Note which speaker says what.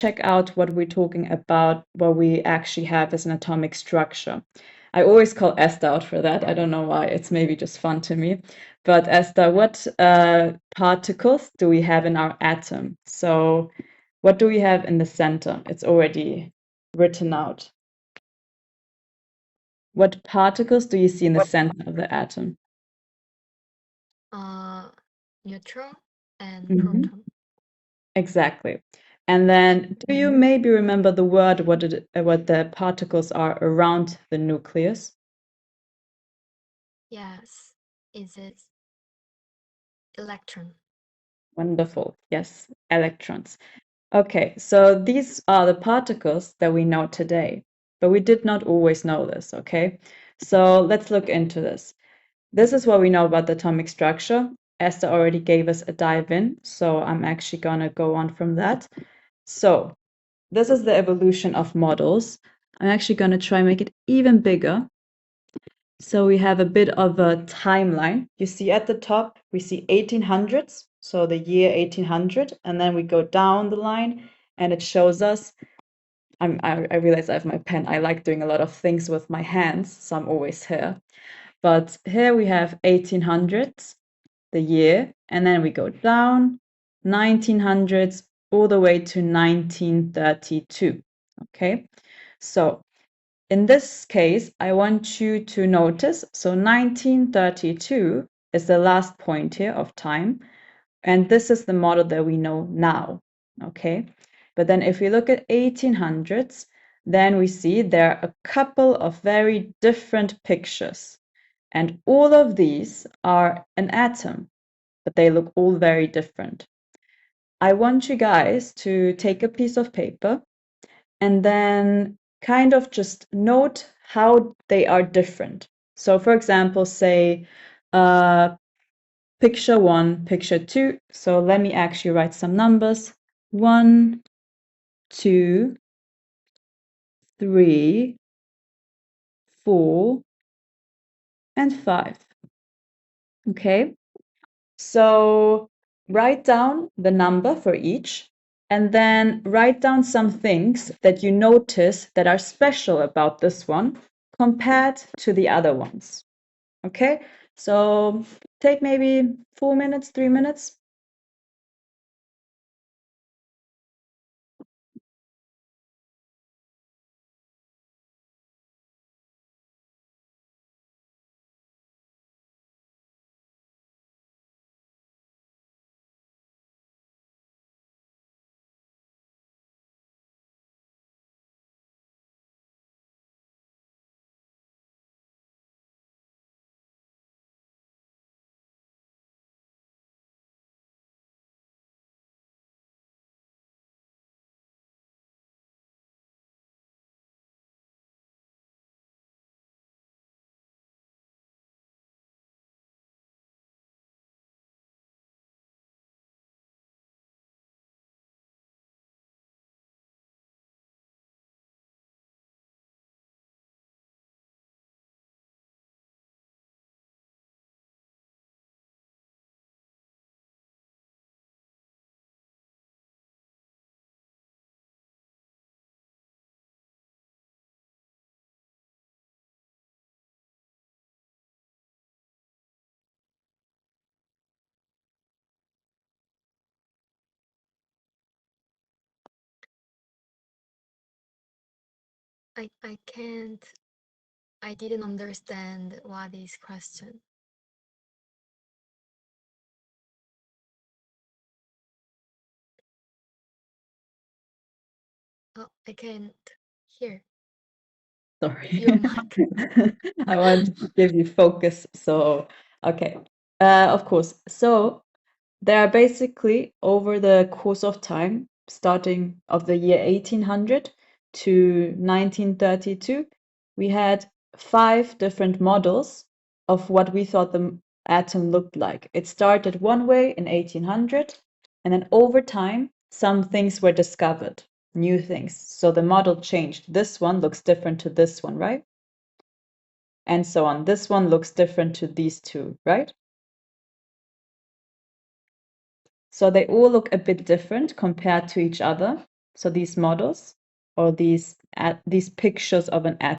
Speaker 1: check out what we're talking about, what we actually have as an atomic structure. I always call Esther out for that. I don't know why. It's maybe just fun to me. But Esther, what particles do we have in our atom? So what do we have in the center? It's already written out. What particles do you see in the center of the atom?
Speaker 2: Neutron and
Speaker 1: Mhm.
Speaker 2: proton.
Speaker 1: Exactly. And then do you maybe remember the word, what the particles are around the nucleus?
Speaker 2: Yes, is it electron?
Speaker 1: Wonderful. Yes, electrons. Okay, so these are the particles that we know today, but we did not always know this, okay? So let's look into this. This is what we know about the atomic structure. Esther already gave us a dive in, so I'm actually gonna go on from that. So this is the evolution of models. I'm actually gonna try and make it even bigger. So we have a bit of a timeline. You see at the top, we see 1800s, so the year 1800, and then we go down the line and it shows us, I realize I have my pen. I like doing a lot of things with my hands, so I'm always here. But here we have 1800s, the year, and then we go down 1900s all the way to 1932. Okay, so in this case, I want you to notice, so 1932 is the last point here of time, and this is the model that we know now, okay? But then if we look at 1800s, then we see there are a couple of very different pictures, and all of these are an atom, but they look all very different. I want you guys to take a piece of paper and then kind of just note how they are different. So, for example, say picture 1, picture 2. So, let me actually write some numbers 1, 2, 3, 4, and 5. Okay, so write down the number for each and then write down some things that you notice that are special about this one compared to the other ones. Okay, so take maybe 4 minutes, 3 minutes.
Speaker 2: I can't. I didn't understand what is question. Oh, I can't hear
Speaker 1: Sorry.
Speaker 2: your mic.
Speaker 1: I want to give you focus. So, okay. Of course. So, there are basically over the course of time, starting of the year 1800 to 1932, we had 5 different models of what we thought the atom looked like. It started one way in 1800, and then over time, some things were discovered, new things. So the model changed. This one looks different to this one, right? And so on. This one looks different to these two, right? So they all look a bit different compared to each other. So these models or these pictures of an